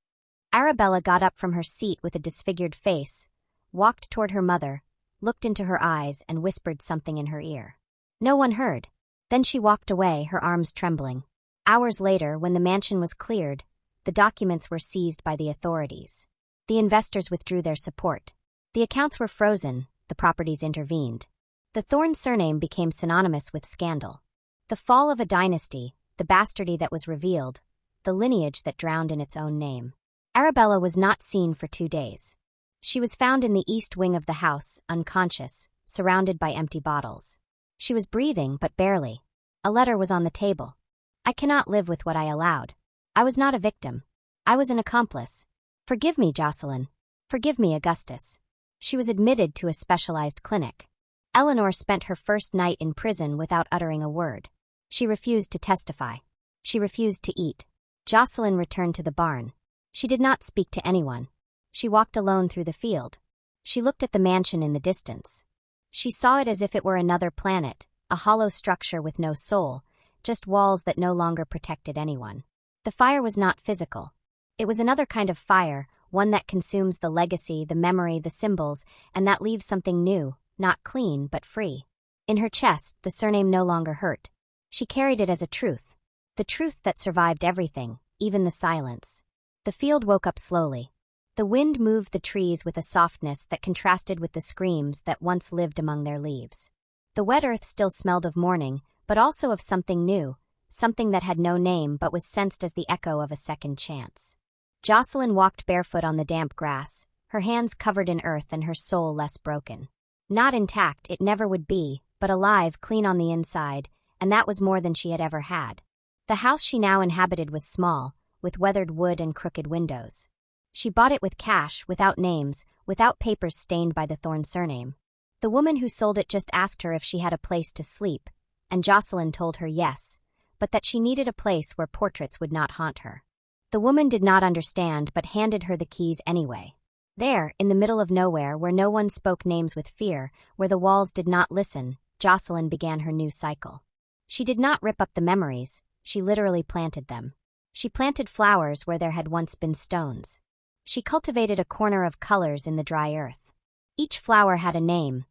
Arabella got up from her seat with a disfigured face, walked toward her mother, looked into her eyes, and whispered something in her ear. No one heard. Then she walked away, her arms trembling. Hours later, when the mansion was cleared, the documents were seized by the authorities. The investors withdrew their support. The accounts were frozen, the properties intervened. The Thorne surname became synonymous with scandal. The fall of a dynasty, the bastardy that was revealed, the lineage that drowned in its own name. Arabella was not seen for 2 days. She was found in the east wing of the house, unconscious, surrounded by empty bottles. She was breathing, but barely. A letter was on the table. "I cannot live with what I allowed. I was not a victim. I was an accomplice. Forgive me, Jocelyn. Forgive me, Augustus." She was admitted to a specialized clinic. Eleanor spent her first night in prison without uttering a word. She refused to testify. She refused to eat. Jocelyn returned to the barn. She did not speak to anyone. She walked alone through the field. She looked at the mansion in the distance. She saw it as if it were another planet, a hollow structure with no soul, just walls that no longer protected anyone. The fire was not physical. It was another kind of fire, one that consumes the legacy, the memory, the symbols, and that leaves something new, not clean, but free. In her chest, the surname no longer hurt. She carried it as a truth. The truth that survived everything, even the silence. The field woke up slowly. The wind moved the trees with a softness that contrasted with the screams that once lived among their leaves. The wet earth still smelled of morning, but also of something new, something that had no name but was sensed as the echo of a second chance. Jocelyn walked barefoot on the damp grass, her hands covered in earth and her soul less broken. Not intact, it never would be, but alive, clean on the inside, and that was more than she had ever had. The house she now inhabited was small, with weathered wood and crooked windows. She bought it with cash, without names, without papers stained by the Thorne surname. The woman who sold it just asked her if she had a place to sleep, and Jocelyn told her yes, but that she needed a place where portraits would not haunt her. The woman did not understand but handed her the keys anyway. There, in the middle of nowhere, where no one spoke names with fear, where the walls did not listen, Jocelyn began her new cycle. She did not rip up the memories, she literally planted them. She planted flowers where there had once been stones. She cultivated a corner of colors in the dry earth. Each flower had a name: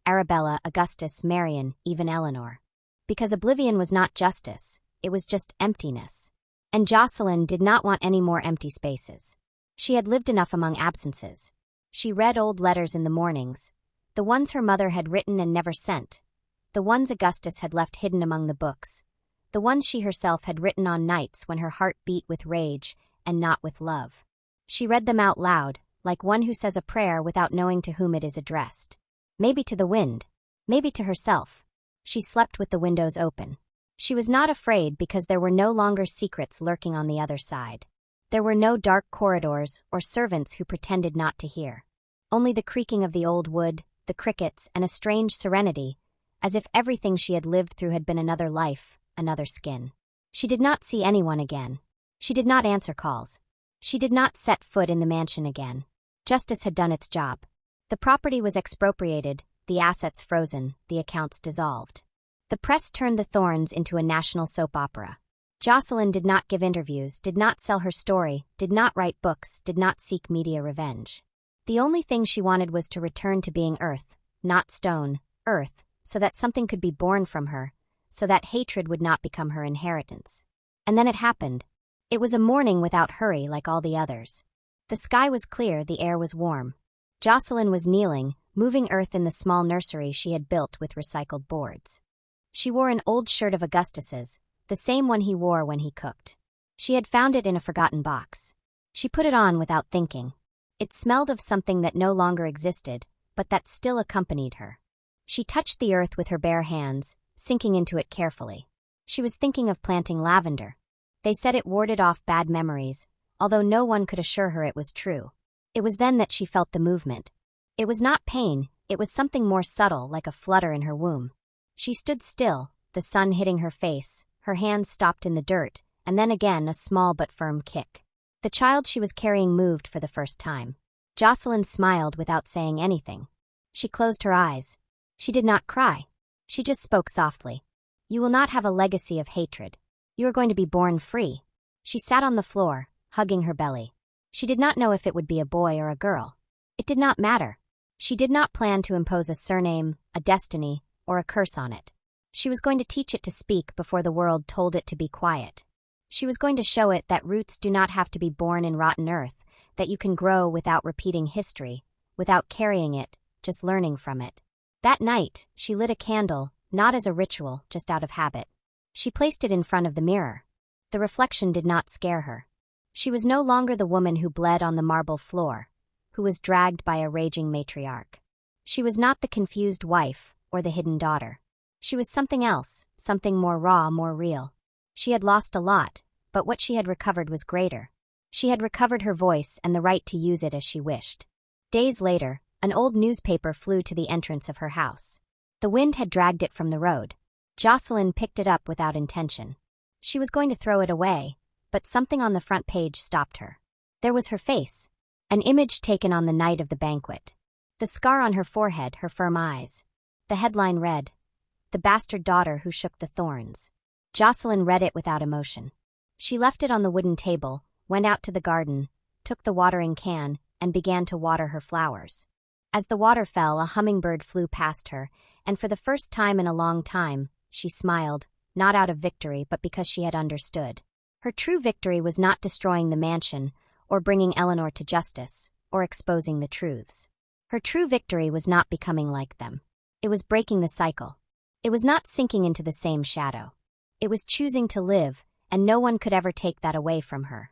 Arabella, Augustus, Marion, even Eleanor. Because oblivion was not justice, it was just emptiness. And Jocelyn did not want any more empty spaces. She had lived enough among absences. She read old letters in the mornings, the ones her mother had written and never sent, the ones Augustus had left hidden among the books, the ones she herself had written on nights when her heart beat with rage and not with love. She read them out loud, like one who says a prayer without knowing to whom it is addressed. Maybe to the wind, maybe to herself. She slept with the windows open. She was not afraid because there were no longer secrets lurking on the other side. There were no dark corridors or servants who pretended not to hear. Only the creaking of the old wood, the crickets, and a strange serenity, as if everything she had lived through had been another life, another skin. She did not see anyone again. She did not answer calls. She did not set foot in the mansion again. Justice had done its job. The property was expropriated, the assets frozen, the accounts dissolved. The press turned the Thornes into a national soap opera. Jocelyn did not give interviews, did not sell her story, did not write books, did not seek media revenge. The only thing she wanted was to return to being Earth, not stone, Earth, so that something could be born from her, so that hatred would not become her inheritance. And then it happened. It was a morning without hurry like all the others. The sky was clear, the air was warm. Jocelyn was kneeling, moving earth in the small nursery she had built with recycled boards. She wore an old shirt of Augustus's, the same one he wore when he cooked. She had found it in a forgotten box. She put it on without thinking. It smelled of something that no longer existed, but that still accompanied her. She touched the earth with her bare hands, sinking into it carefully. She was thinking of planting lavender. They said it warded off bad memories, although no one could assure her it was true. It was then that she felt the movement. It was not pain, it was something more subtle, like a flutter in her womb. She stood still, the sun hitting her face, her hands stopped in the dirt, and then again a small but firm kick. The child she was carrying moved for the first time. Jocelyn smiled without saying anything. She closed her eyes. She did not cry. She just spoke softly. You will not have a legacy of hatred. You are going to be born free. She sat on the floor, hugging her belly. She did not know if it would be a boy or a girl. It did not matter. She did not plan to impose a surname, a destiny, or a curse on it. She was going to teach it to speak before the world told it to be quiet. She was going to show it that roots do not have to be born in rotten earth, that you can grow without repeating history, without carrying it, just learning from it. That night, she lit a candle, not as a ritual, just out of habit. She placed it in front of the mirror. The reflection did not scare her. She was no longer the woman who bled on the marble floor, who was dragged by a raging matriarch. She was not the confused wife or the hidden daughter. She was something else, something more raw, more real. She had lost a lot, but what she had recovered was greater. She had recovered her voice and the right to use it as she wished. Days later, an old newspaper flew to the entrance of her house. The wind had dragged it from the road. Jocelyn picked it up without intention. She was going to throw it away, but something on the front page stopped her. There was her face, an image taken on the night of the banquet. The scar on her forehead, her firm eyes. The headline read, "The Bastard Daughter Who Shook the Thornes." Jocelyn read it without emotion. She left it on the wooden table, went out to the garden, took the watering can, and began to water her flowers. As the water fell, a hummingbird flew past her, and for the first time in a long time, she smiled, not out of victory but because she had understood. Her true victory was not destroying the mansion, or bringing Eleanor to justice, or exposing the truths. Her true victory was not becoming like them. It was breaking the cycle. It was not sinking into the same shadow. It was choosing to live, and no one could ever take that away from her.